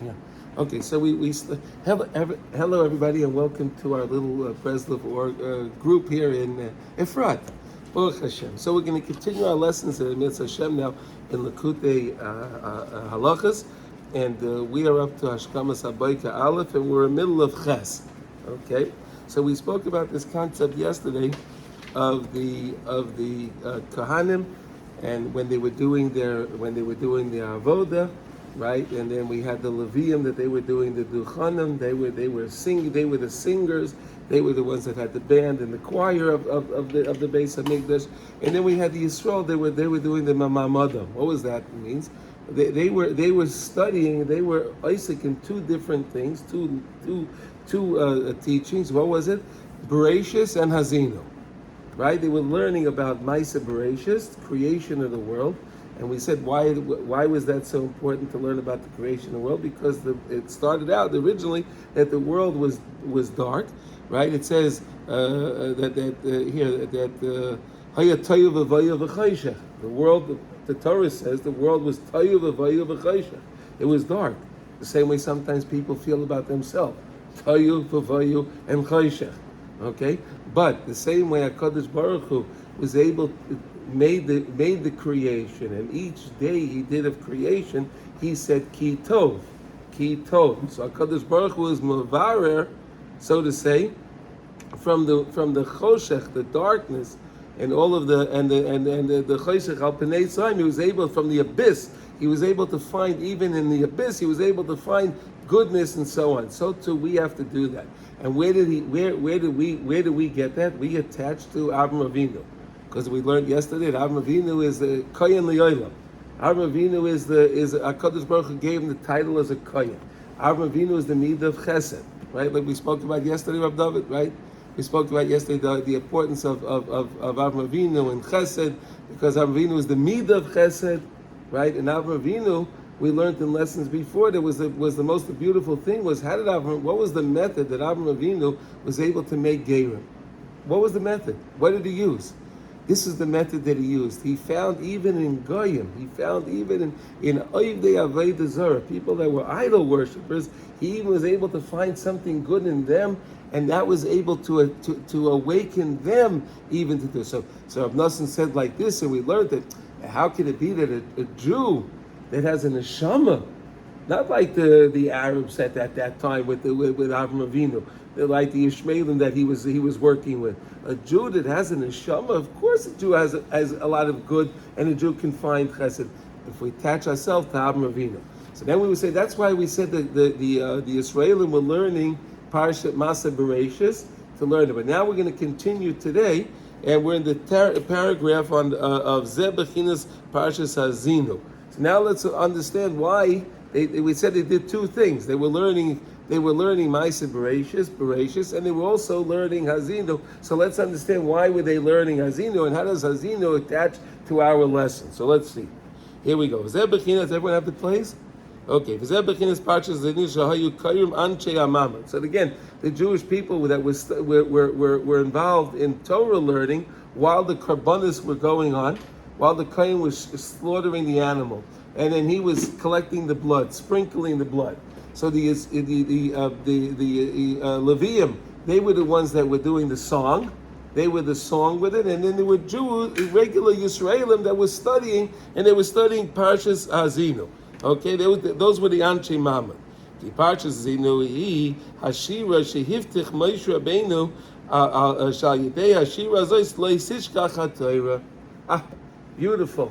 Yeah. Okay, so hello everybody, and welcome to our little Breslov group here in Efrat. Baruch Hashem. So we're going to continue our lessons in Mitzvah Hashem now in Likutey Halachos, and we are up to Hashkamas Habayka Aleph, and we're in the middle of Chesed. Okay, so we spoke about this concept yesterday of the Kohanim, and when they were doing the avoda, right? And then we had the Levium that they were doing the Duchanim. They were the singers. They were the ones that had the band and the choir of the Beis Hamikdash. And then we had the Yisrael. They were doing the Mamamadam. What was that means? They were studying. They were Isaac in two different things, two teachings. What was it? Bereshis and Hazino. Right? They were learning about Maisa Bereshis, creation of the world. And we said, why was that so important to learn about the creation of the world? Because it started out originally that the world was dark, right? It says that Haya Tayu v'Vaya v'Chayshech. The world, the Torah says, the world was Tayu v'Vaya v'Chayshech. It was dark. The same way sometimes people feel about themselves. Tayu v'Vaya and Chayshech. Okay? But the same way HaKadosh Baruch Hu was able to made the creation, and each day he did of creation, he said ki tov. So HaKadosh Baruch Hu is mavarer, so to say, from the choshech, the darkness, and all of the choshech al pnei tzayim. He was able, from the abyss, he was able to find, even in the abyss, he was able to find goodness and so on. So too we have to do that. And where do we get that? We attach to Avraham Avinu. Because we learned yesterday that Avraham Avinu is the Kohen Li'olam. Avraham Avinu is HaKadosh Baruch Hu gave him the title as a Kohen. Avraham Avinu is the Midah of Chesed, right? Like we spoke about yesterday, Rav David, right? We spoke about yesterday the importance of Avraham Avinu and Chesed, because Avraham Avinu is the Midah of Chesed, right? And Avraham Avinu, we learned in lessons before, there was the most beautiful thing was what was the method that Avraham Avinu was able to make Gerim? What was the method? What did he use? This is the method that he used. He found even in Goyim, he found even in Oivdei Avodah Zarah, people that were idol worshippers, he even was able to find something good in them, and that was able to awaken them even to do so. So Rav Nosson said like this, and we learned that how can it be that a Jew that has an neshama, not like the Arabs at that time with Avraham Avinu, like the Ishmaelim that he was working with. A Jew that has an neshama, of course, a Jew has a lot of good, and a Jew can find chesed if we attach ourselves to Avraham Avinu. So then we would say that's why we said that the Israelim were learning Parashat Masa Bereshis to learn it. But now we're going to continue today, and we're in the paragraph of Zeh Bechinas Parashas Hazinu. So now let's understand why we said they did two things. They were learning Ma'aseh Bereshis, and they were also learning Hazinu. So let's understand why were they learning Hazinu, and how does Hazinu attach to our lesson. So let's see. Here we go. Does everyone have the place? Okay. So again, the Jewish people that were involved in Torah learning while the karbanos were going on, while the Kohen was slaughtering the animal, and then he was collecting the blood, sprinkling the blood. So the Levium, they were the ones that were doing the song. They were the song with it, and then there were Jews, regular Yisraelim that were studying, and they were studying Parshas Hazinu. Okay, those were the Anshe Mamad. The Parshas Hazinu, Hashira shehiftich Moshe Rabbeinu shal yedei Hashira zois lo yisishkach haTorah. Beautiful.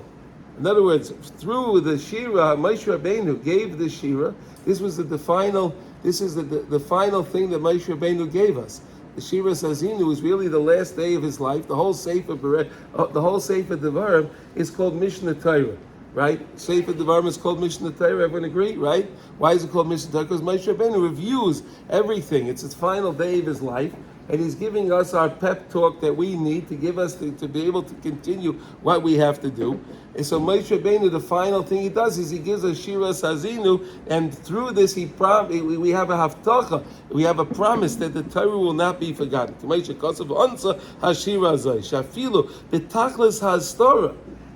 In other words, through the Shira, Moshe Rabbeinu gave the Shira. This is the final thing that Moshe Rabbeinu gave us. The Shira Hazinu was really the last day of his life. The whole Sefer Devarim is called Mishnah Torah, right? Sefer Devarim is called Mishnah Torah. Everyone agree, right? Why is it called Mishnah Torah? Because Moshe Rabbeinu reviews everything. It's his final day of his life. And he's giving us our pep talk that we need to give us to be able to continue what we have to do. And so Moshe Rabbeinu, the final thing he does is he gives us Shira Hazinu, and through this we have a haftacha, we have a promise that the Torah will not be forgotten.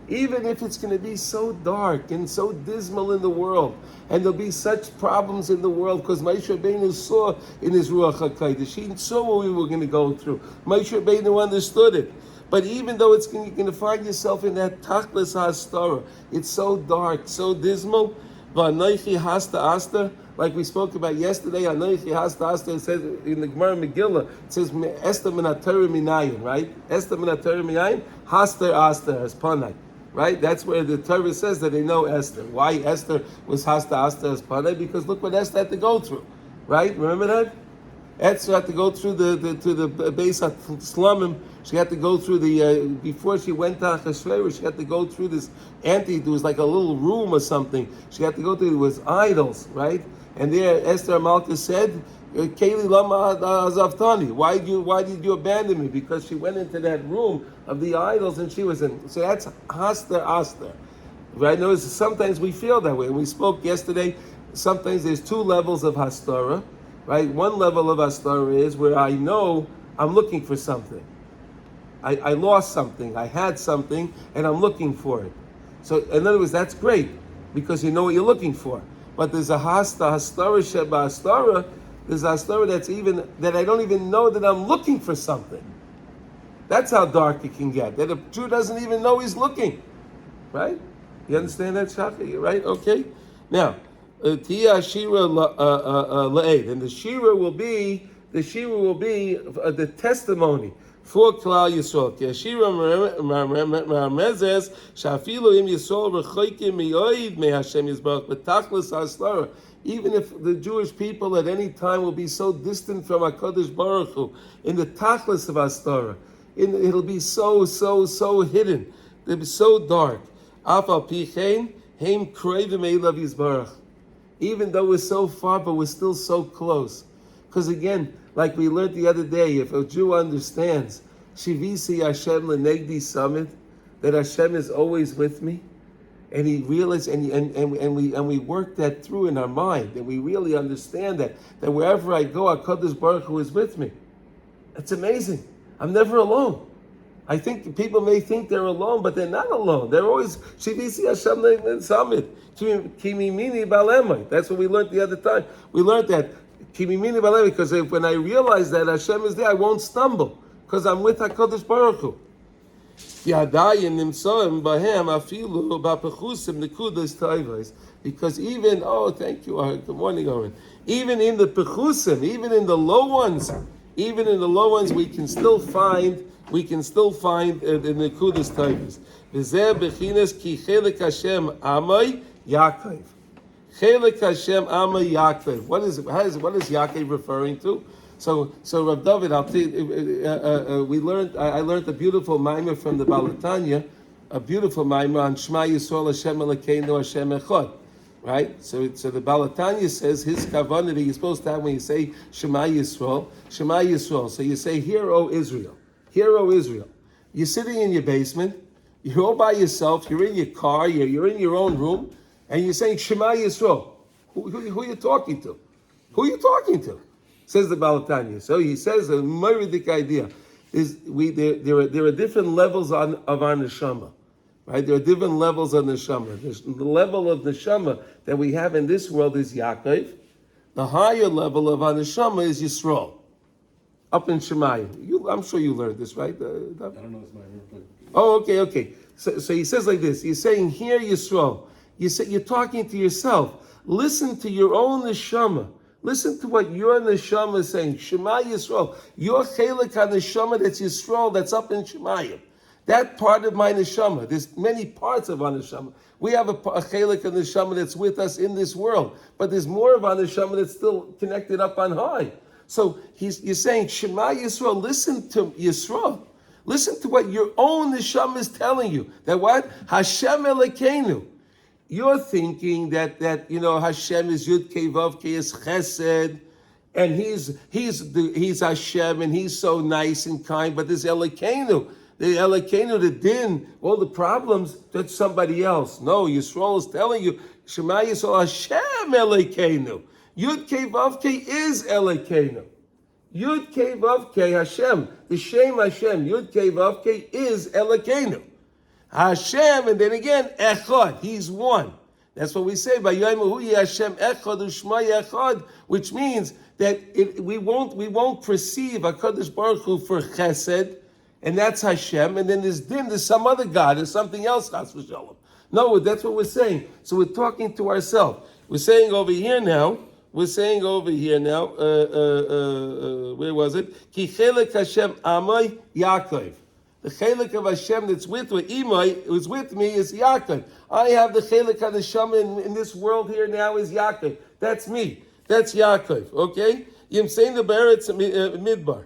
Even if it's going to be so dark and so dismal in the world, and there'll be such problems in the world, because Moshe Rabbeinu saw in his Ruach HaKodesh, he saw what we were going to go through. Moshe Rabbeinu understood it. But even though you're going to find yourself in that Tachlis HaStara, it's so dark, so dismal, V'anoichi hasta asta, like we spoke about yesterday, Anoichi hasta asta, it says in the Gemara Megillah, it says Esther min haTorah minayin, right? Esther min haTorah minayin, hasta asta as panai, right? That's where the Torah says that they know Esther. Why Esther was hasta asta as panai? Because look what Esther had to go through, right? Remember that? Esther had to go through the Beis HaSlomim. She had to go through before she went to Achashverosh, she had to go through this there was like a little room or something. She had to go through, it was idols, right? And there Esther Malka said, Keli lama azaftani, why did you abandon me? Because she went into that room of the idols and she was in. So that's Aster. Right? Notice sometimes we feel that way. And we spoke yesterday, sometimes there's two levels of Hastara. Right? One level of Hastara is where I know I'm looking for something. I lost something, I had something, and I'm looking for it. So in other words, that's great, because you know what you're looking for. But there's a Hastara Sheba Hastara, there's a Hastara that I don't even know that I'm looking for something. That's how dark it can get, that a Jew doesn't even know he's looking. Right? You understand that, Shaka? Right? Okay? Now, Tia Shira La'ed, and the Shira will be the testimony for Klal Yisrael. Ki Ashira Ramezes Shafilu Im Yisrael Rechoikim Miyoid Me Hashem Yisbarach B'Tachlis HaSlara. Even if the Jewish people at any time will be so distant from HaKadosh Baruch Hu, in the Tachlis of HaSlara, it'll be so hidden. It'll be so dark. Afal Pichein Heim Kroivim Eilav Yisbarach. Even though we're so far, but we're still so close. Because again, like we learned the other day, if a Jew understands, Shivisi Hashem Lenegdi Summit, that Hashem is always with me, and he realizes, and we work that through in our mind, and we really understand that wherever I go, HaKadosh Baruch Hu is with me. It's amazing. I'm never alone. I think people may think they're alone, but they're not alone. They're always Shivisi Hashem Lenegdi Summit. Kimimini Balemai. That's what we learned the other time. We learned that Kimimini Balemai, because when I realize that Hashem is there, I won't stumble, because I'm with HaKadosh Baruch Hu. Because even, thank you, good morning, Oren. Even in the pechusim, even in the low ones, we can still find the nekudas taivas. V'zeh bechinas ki chelik Hashem amay Yaakov. Chelik Hashem amay Yaakov. What is Yaakov referring to? So Rav David, I learned a beautiful mimer from the Balatanya, a beautiful mimer on Shema Yisrael Hashem Elokeinu Hashem Echad. Right? So the Balatanya says his kavanah that you're supposed to have when you say Shema Yisrael. So you say, Hear, O Israel. Hear, O Israel. You're sitting in your basement, you're all by yourself, you're in your car, you're in your own room, and you're saying Shema Yisrael. Who are you talking to? Who are you talking to? Says the Balatanya. So he says a meridic idea is there are different levels of our neshama. Right? There are different levels of neshama. The level of neshama that we have in this world is Yaakov. The higher level of our neshama is Yisrael. Up in Shemayim. I'm sure you learned this, right? I don't know if my word. Oh, okay. So he says like this. He's saying, Hear Yisrael. You're talking to yourself. Listen to your own neshama. Listen to what your neshama is saying. Shema Yisrael. Your chelik neshama that's Yisrael, that's up in Shemayim. That part of my neshama. There's many parts of our neshama. We have a chelik of neshama that's with us in this world, but there's more of our neshama that's still connected up on high. So you're saying, Shema Yisrael, listen to Yisrael. Listen to what your own neshama is telling you. That what? Hashem Elokeinu. You're thinking that Hashem is Yud Kei Vav Kei is Chesed, and he's Hashem, and he's so nice and kind. But there's Elokeinu, the din, all the problems. That's somebody else. No, Yisrael is telling you, Shema Yisrael, Hashem Elokeinu. Yud Kei Vav Kei is Elokeinu. Yud Kei Vav Kei Hashem, the Shem Hashem. Yud Kei Vav Kei is Elokeinu. Hashem, and then again, echad. He's one. That's what we say by Yom Hashem echad u'shma echad, which means that we won't perceive HaKadosh Baruch Hu for Chesed, and that's Hashem, and then there's some other God, there's something else, Chas v'shalom. No, that's what we're saying. So we're talking to ourselves. We're saying over here now, where was it? Ki chelek Hashem amay Yaakov. The chelek of Hashem that's with Imay, who's with me, is Yaakov. I have the chelek of Hashem in this world here now is Yaakov. That's me. That's Yaakov. Okay? Yimsein the Beretz Midbar.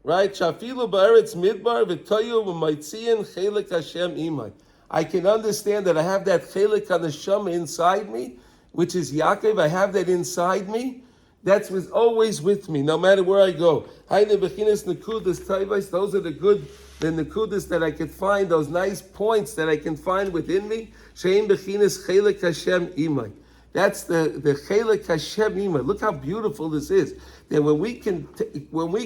Right? Shafilu Beretz Midbar v'toyu v'maitziyin chelek Hashem Imay. I can understand that I have that chelek of Hashem inside me, which is Yaakov. I have that inside me. That was always with me, no matter where I go. Those are the nekudas that I could find, those nice points that I can find within me. Shein bechinas chelek Hashem imay. That's the chelek Hashem imay. Look how beautiful this is. That when we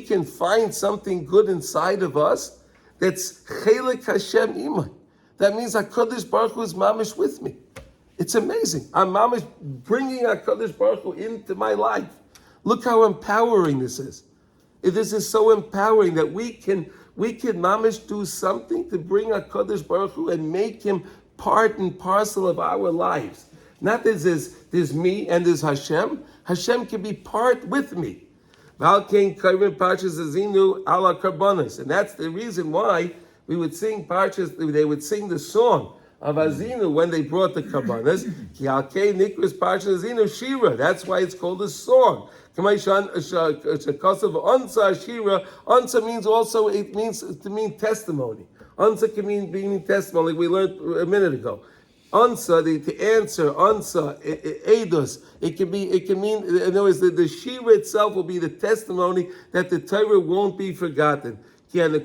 can find something good inside of us, that's chelek Hashem imay. That means HaKadosh Baruch Hu is mamish with me. It's amazing. I'm mamish bringing HaKadosh Baruch Hu into my life. Look how empowering this is. This is so empowering that we can mamish do something to bring HaKadosh Baruch Hu and make him part and parcel of our lives. Not that there's me and there's Hashem. Hashem can be part with me. And that's the reason why we would sing parshas, they would sing the song of Azinu when they brought the Kabbanas. That's why it's called a song. Ansa means also, it means to mean testimony. Ansa can mean testimony, like we learned a minute ago. Ansa, to answer, ansa, edus. It can mean, in other words, the Shira itself will be the testimony that the Torah won't be forgotten. Be'eretz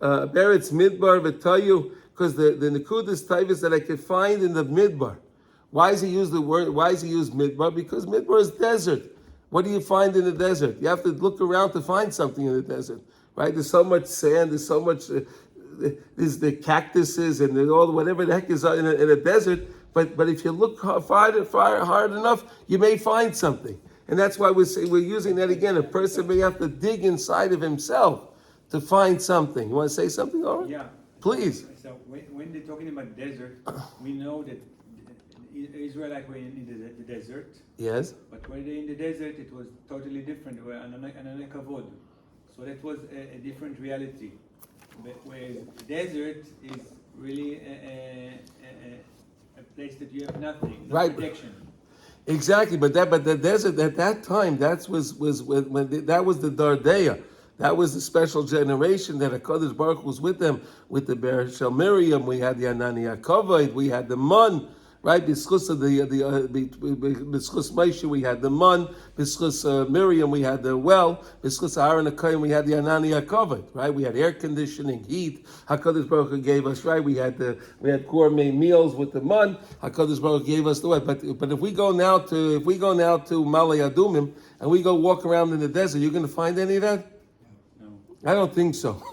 midbar v'tayu, because the nekudas taivas that I could find in the midbar. Why does he use the word? Why does he use midbar? Because midbar is desert. What do you find in the desert? You have to look around to find something in the desert, right? There's so much sand. There's so much. There's the cactuses and all whatever the heck is in a desert. But if you look hard enough, you may find something. And that's why we're using that again. A person may have to dig inside of himself to find something. You want to say something, Oren? Yeah. Please. So when they're talking about desert, we know that Israelites were in the desert. Yes. But when they're in the desert, it was totally different. They were ananei kavod. So that was a different reality. Whereas desert is really a place that you have nothing, no right. protection. Exactly, but the desert at that time, that was the Dardeya. That was the special generation that HaKadosh Baruch was with them, with the Ber Shel Miriam. We had the Anani HaKavod, we had the Mun, right? B'schus Moshe, we had the Mun. B'schus Miriam, we had the well. B'schus Aaron HaKohen, we had the Anani HaKavod, right? We had air conditioning, heat. HaKadosh Baruch Hu gave us, right? We had gourmet meals with the Mun. HaKadosh Baruch Hu gave us the way. But if we go now to Malay Adumim and we go walk around in the desert, you're going to find any of that? I don't think so.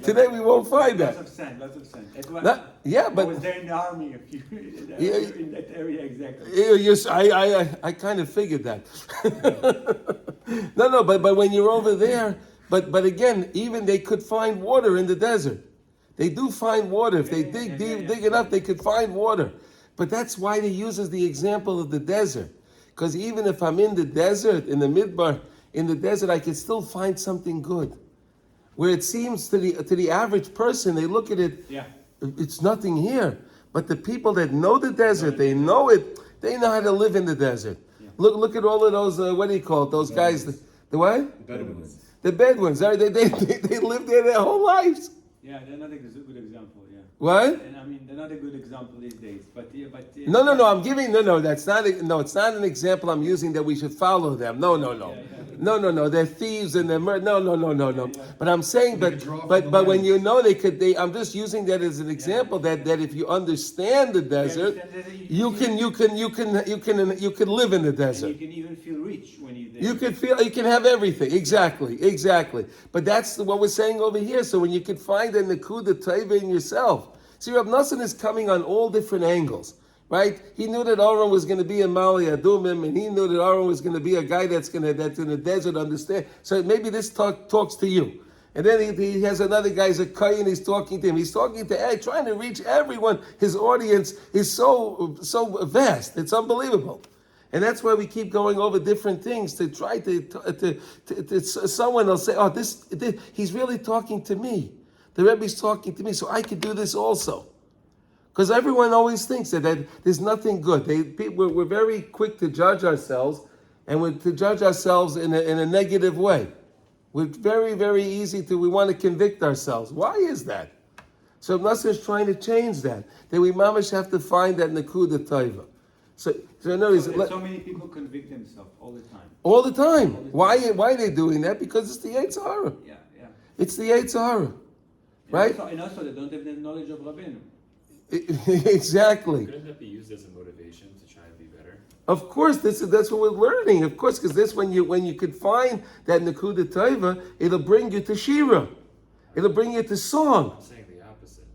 Today we won't find that. Lots of sand. But I was there in the army in that area exactly. Yes, I kind of figured that. No, but when you're over there, but again, even they could find water in the desert. They do find water. If they dig enough, they could find water. But that's why he uses the example of the desert. Because even if I'm in the desert, in the midbar, in the desert, I can still find something good. Where it seems to the average person, they look at it, it's nothing here. But the people that know the desert, they know it, they know how to live in the desert. Yeah. Look at all of those, what do you call it, those guys, the what? Bedouins. The Bedouins, they live there their whole lives. Yeah, they're not a good example, yeah. What? And I mean, they're not a good example these days, No, I'm giving, it's not an example I'm using that we should follow them. No. No. They're thieves and they're no. But I'm saying, They could draw from but the when land. you know I'm just using that as an example that if you understand the desert, you can live in the And desert. you can even feel rich when you're there. You can have everything. Exactly. But that's what we're saying over here. So when you can find a Nekuda Taiva in yourself. See, Rav Nassan is coming on all different angles, right? He knew that Aaron was going to be a Mali Adumim, and he knew that Aaron was going to be a guy that's in the desert, understand. So maybe this talks to you. And then he has another guy, Zakai, and he's talking to him. He's talking to trying to reach everyone. His audience is so vast. It's unbelievable. And that's why we keep going over different things to try to someone will say, oh, this he's really talking to me. The Rebbe's talking to me, so I could do this also. Because everyone always thinks that there's nothing good. We're very quick to judge ourselves, and to judge ourselves in a negative way. We're very, very easy we want to convict ourselves. Why is that? So Nasser is trying to change that. That we mamash have to find that Nekuda Taiva. So So many people convict themselves all the time. All the time. Why are they doing that? Because it's the Yetzer Hara. Yeah. It's the Yetzer Hara. Right? And also they don't have the knowledge of Rabbeinu. Exactly. Couldn't that be used as a motivation to try and be better? Of course, that's what we're learning. Of course, because this when you could find that Nekuda Taiva, it'll bring you to Shira. It'll bring you to song. I'm saying the opposite.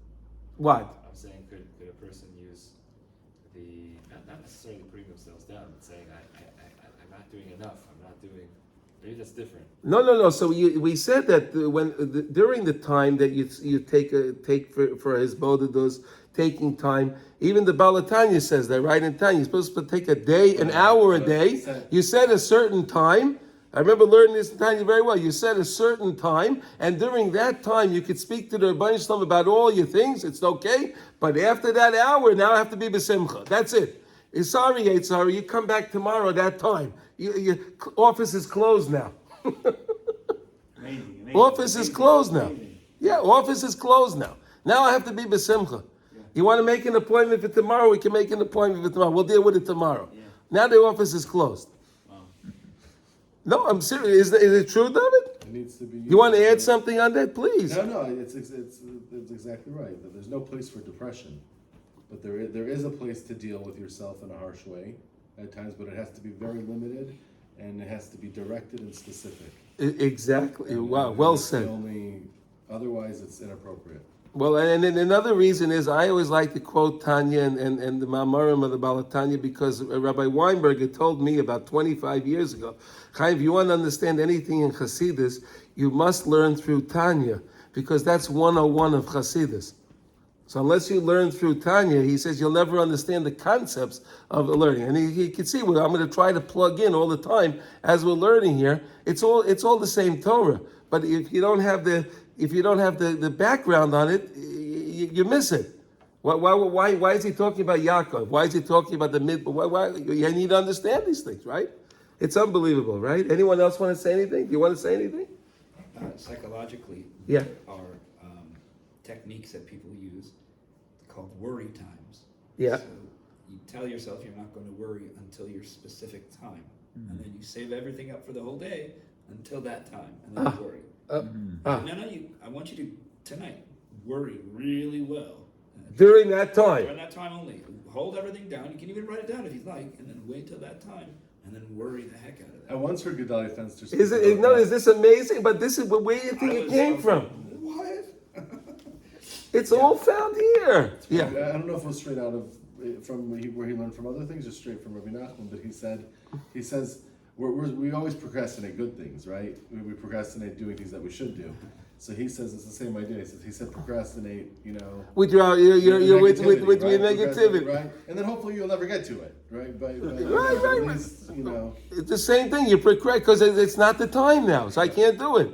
What? I'm saying could a person use not necessarily putting themselves down, but saying I'm not doing enough. I'm not doing. Maybe that's different. No. So we said that during the time that you take for his bodhidos, taking time. Even the Balatanya says that, right? In Tanya, you're supposed to take a day, an hour a day. You set a certain time. I remember learning this in Tanya very well. You set a certain time, and during that time, you could speak to the Rebbeinu Shalom about all your things. It's okay. But after that hour, now I have to be b'simcha. That's it. Sorry, you come back tomorrow at that time. Your office is closed now. Amazing. Office is closed now. Yeah, office is closed now. Now I have to be b'simcha. You want to make an appointment for tomorrow? We can make an appointment for tomorrow. We'll deal with it tomorrow. Yeah. Now the office is closed. Wow. No, I'm serious. Is it true, David? It needs to be. You want to add something on that, please? No. It's exactly right. That there's no place for depression, but there is a place to deal with yourself in a harsh way at times. But it has to be very limited, and it has to be directed and specific. Exactly. Wow. Well said. Otherwise, it's inappropriate. Well, and another reason is I always like to quote Tanya and the Mamarim of the Balatanya because Rabbi Weinberg had told me about 25 years ago, Chaim, if you want to understand anything in Chassidus, you must learn through Tanya because that's 101 of Chassidus. So unless you learn through Tanya, he says you'll never understand the concepts of learning. And he can see what I'm going to try to plug in all the time as we're learning here. It's all the same Torah. But if you don't have the background on it, you miss it. Why is he talking about Yaakov? Why is he talking about the mid? Why you need to understand these things, right? It's unbelievable, right? Anyone else want to say anything? Do you want to say anything? Psychologically, Yeah. there are techniques that people use called worry times. Yeah. So you tell yourself you're not going to worry until your specific time, and then you save everything up for the whole day until that time, and then you worry. I want you to tonight worry really well. During that time. During that time only. Hold everything down. You can even write it down if you'd like, and then wait till that time, and then worry the heck out of that. I once heard Gedalia Fenster speak Is this amazing? But this is where do you think it came from? What? It's all found here. I don't know if it was straight out of from where he learned from other things or straight from Rabbi Nachman, but he says we always procrastinate good things, right? We procrastinate doing things that we should do. So he says it's the same idea. He said procrastinate, with your negativity, right? And then hopefully you'll never get to it, right? Right. At least, It's the same thing. You procrastinate because it's not the time now, so I can't do it.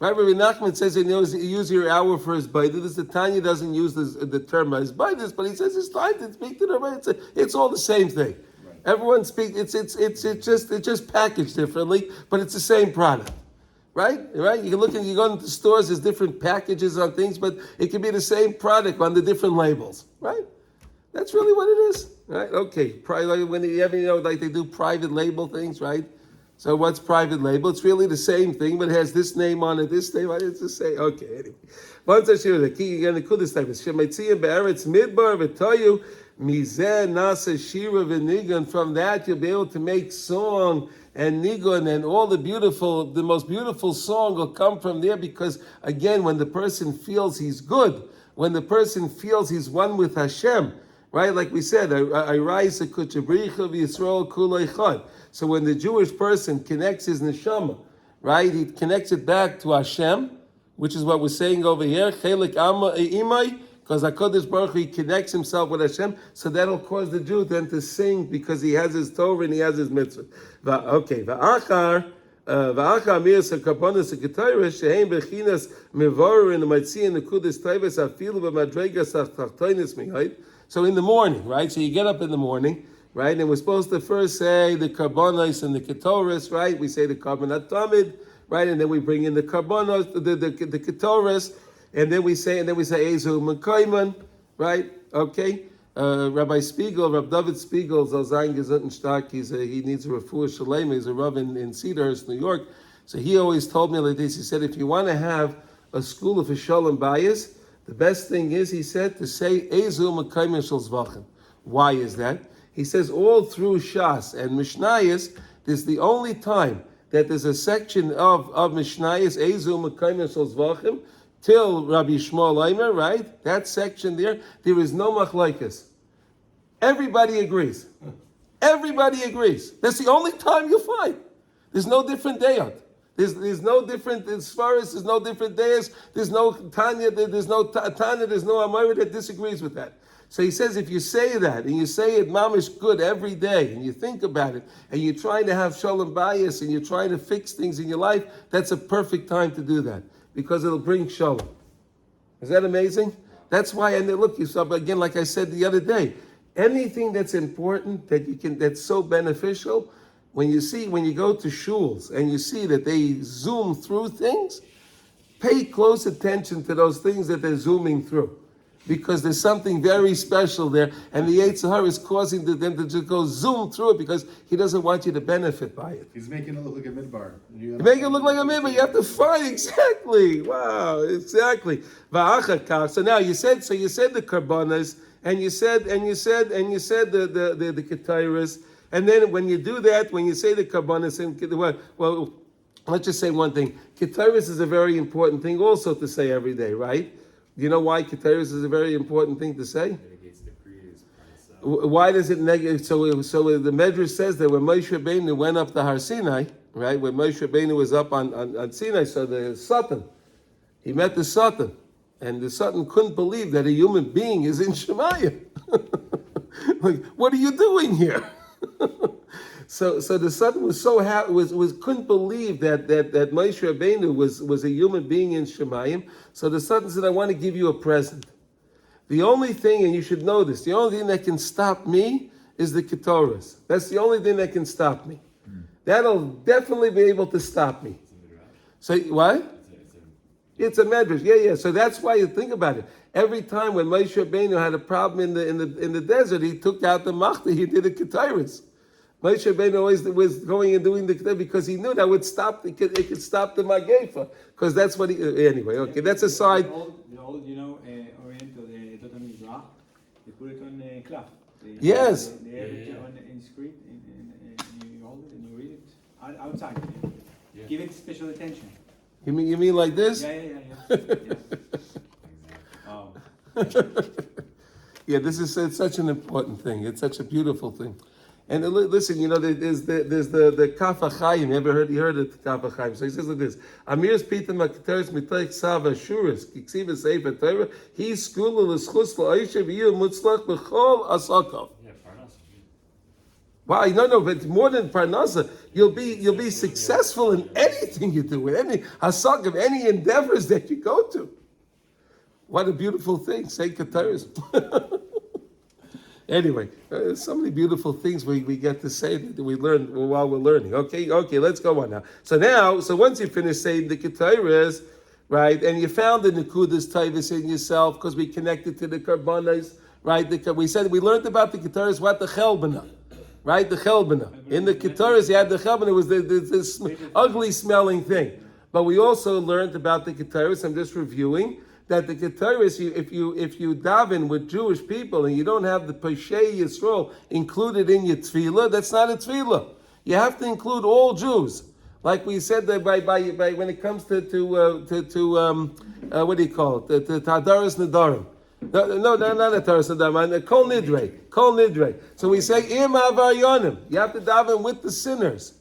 Right, Rabbi Nachman says he knows use your hour for his baidus. The Tanya doesn't use the term his baidus, but he says it's time to speak to the Rebbe. It's all the same thing. Right. Everyone speaks. It's just packaged differently, but it's the same product. Right. You can you go into stores. There's different packages on things, but it can be the same product on the different labels. Right. That's really what it is. Right. Okay. Probably when you ever like they do private label things. Right. So what's private label? It's really the same thing, but it has this name on it, this name on it. It's the same. Okay, anyway. Once I share the key again, the kudus type is Shemaitziyah be'eretz midbar v'toyu mizeh nasa shira v'nigun. From that, you'll be able to make song and nigun, and all the most beautiful song will come from there, because again, when the person feels he's good, when the person feels he's one with Hashem, right? Like we said, I rise a kuchabricha v'Yisrael kulei chad. So when the Jewish person connects his neshama, right, he connects it back to Hashem, which is what we're saying over here, chelik amma imai, because HaKadosh Baruch Hu, he connects himself with Hashem, so that'll cause the Jew then to sing because he has his Torah and he has his mitzvah. Okay, va'achar miras hakaponos haketayres shehem bechinas mevarer and maitziin nekudas tayves afilu b'madregas ha'tachtonis mihayt. So in the morning, right? So you get up in the morning, right? And we're supposed to first say the karbonos and the ketoris, right? We say the karbonat tamid, right? And then we bring in the karbonos, the ketoris, and then we say ezu mekayman, right? Okay. Rabbi Spiegel, Rabbi David Spiegel, Zalzayin Gesundten Stark, he needs a refuah shalem. He's a rav in Cedarhurst, New York. So he always told me like this. He said, if you want to have a school of shalom bayis, the best thing is, he said, to say ezu mekayman shel zvachim. Why is that? He says all through Shas and Mishnayos, this is the only time that there's a section of Mishnayos, Ezu Mekayim Shel Zvachim, till Rabbi Shmuel Eimer, right? That section there is no machlokes. Everybody agrees. Everybody agrees. That's the only time you find. There's no different dayot. There's no different, as far as there's no different days, there's no Tanya, there's no Tanya, there's no Amora that disagrees with that. So he says, if you say that, and you say it mamish good every day, and you think about it, and you're trying to have shalom bayis, and you're trying to fix things in your life, that's a perfect time to do that, because it'll bring shalom. Is that amazing? That's why, and look, you saw, again, like I said the other day, anything that's important, that's so beneficial, when you go to shuls, and you see that they zoom through things, pay close attention to those things that they're zooming through. Because there's something very special there, and the Yetzer Hara is causing them to just go zoom through it because he doesn't want you to benefit by it. He's making it look like a midbar. You make it look like a midbar. You have to find exactly. Wow, exactly. So now you said the karbanas, and you said the ketairas, and then when you do that, when you say the karbanas, and well, let's just say one thing. Ketairas is a very important thing also to say every day, right? Do you know why Keteris is a very important thing to say? Mitigates the creeds by itself. Why does it negate? So the Medrash says that when Moshe Rabbeinu went up to Har Sinai, right? When Moshe Rabbeinu was up on Sinai, so the Satan, he met the Satan, and the Satan couldn't believe that a human being is in Shemayim. Like, what are you doing here? So the Satan was so happy, couldn't believe that Moshe Rabbeinu was a human being in Shemayim. So the Satan said, I want to give you a present. The only thing, and you should know this, the only thing that can stop me is the Ketoras. That's the only thing that can stop me. That'll definitely be able to stop me. So what? It's a medrash. Yeah. So that's why you think about it. Every time when Moshe Rabbeinu had a problem in the desert, he took out the machta, he did a Ketoras. Moshe Rabbeinu always was going and doing the Ketah because he knew that would stop. It could stop the Magefa, because that's what he. Anyway, okay, that's a side. The old Oriental, the Dot Mizrach, they put it on cloth. Yes. They have it in screen, and you hold it and you read it outside. Yeah. Give it special attention. You mean like this? Yeah. Oh. Yeah, it's such an important thing. It's such a beautiful thing. And listen, there's the Kaf HaChaim. You heard of the Kaf HaChaim? So he says like this: Amir's Pita Makteris Mitoich Sav Ashuris Kiksiva Sefer Torah. He school l'schus la'isha v'yu mutzlach b'chol asakav. Yeah, Parnasa. Wow, no, but more than Parnasa, you'll be successful in anything you do, with any asakav, any endeavors that you go to. What a beautiful thing! Say Keteris. Anyway, so many beautiful things we get to say that we learn while we're learning. Okay, let's go on now. So once you finish saying the Ketairas, right, and you found the Nekudas Taivas in yourself because we connected to the Karbanas, right? We learned about the Ketairas, what the Chelbana. right? The chelbana. In the Ketoris, you had the chelbana. It was this ugly smelling thing. But we also learned about the Ketoris. I'm just reviewing that the Ketoris, if you daven with Jewish people and you don't have the Peshay Yisrael included in your tefillah, that's not a tefillah. You have to include all Jews. Like we said that by when it comes to what do you call it? The Hadaras Nadarim. No, not a Hadaras Nadarim. Kol Nidre. So we say Im Avaryonim. You have to daven with the sinners.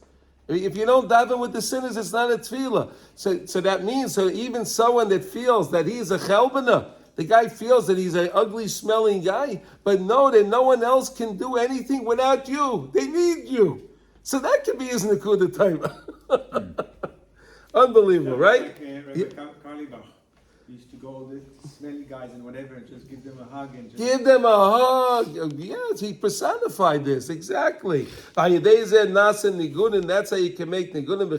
If you don't daven with the sinners, it's not a tefillah. So that means even someone that feels that he's a chelbana, the guy feels that he's an ugly smelling guy, but know that no one else can do anything without you. They need you. So that could be his Nakuda time. Unbelievable, right? Rabbi Karlibach used to go all the smelly guys and whatever and just give them a hug and just... Give them a hug. Yes, he personified this, exactly. And that's how you can make nigunim.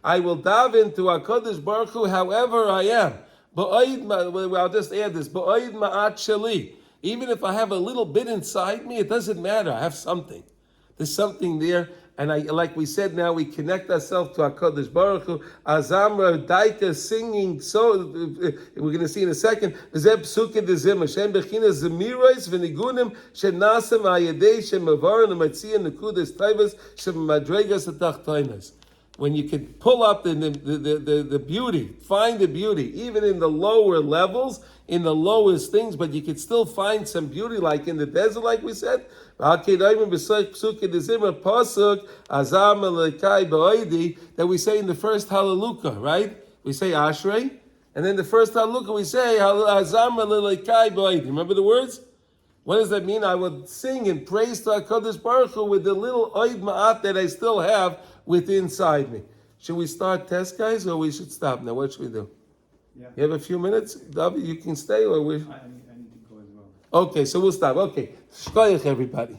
I will daven to HaKadosh Baruch Hu however I am. I'll just add this. Even if I have a little bit inside me, it doesn't matter. I have something. There's something there. And like we said, now we connect ourselves to HaKadosh Baruch Hu. Azamra Daika singing. So we're going to see in a second. Zeb Psuke de Zim Hashem Bechina Zemirais V'Nigunim Shenasem Ayadei Shemavaran Amatzia Nekudas Taivas Shemadregas Atachtainas. When you can pull up the beauty, find the beauty, even in the lower levels, in the lowest things, but you can still find some beauty, like in the desert, like we said. That we say in the first Hallelujah, right? We say Ashrei, and then the first Hallelujah we say Remember the words? What does that mean? I would sing and praise to HaKadosh Baruch Hu with the little oid ma'at that I still have within inside me. Should we start test, guys, or we should stop now? What should we do? Yeah. You have a few minutes? David, you can stay, or we... I need to go as well. Okay, so we'll stop. Okay. Shkoyach, everybody.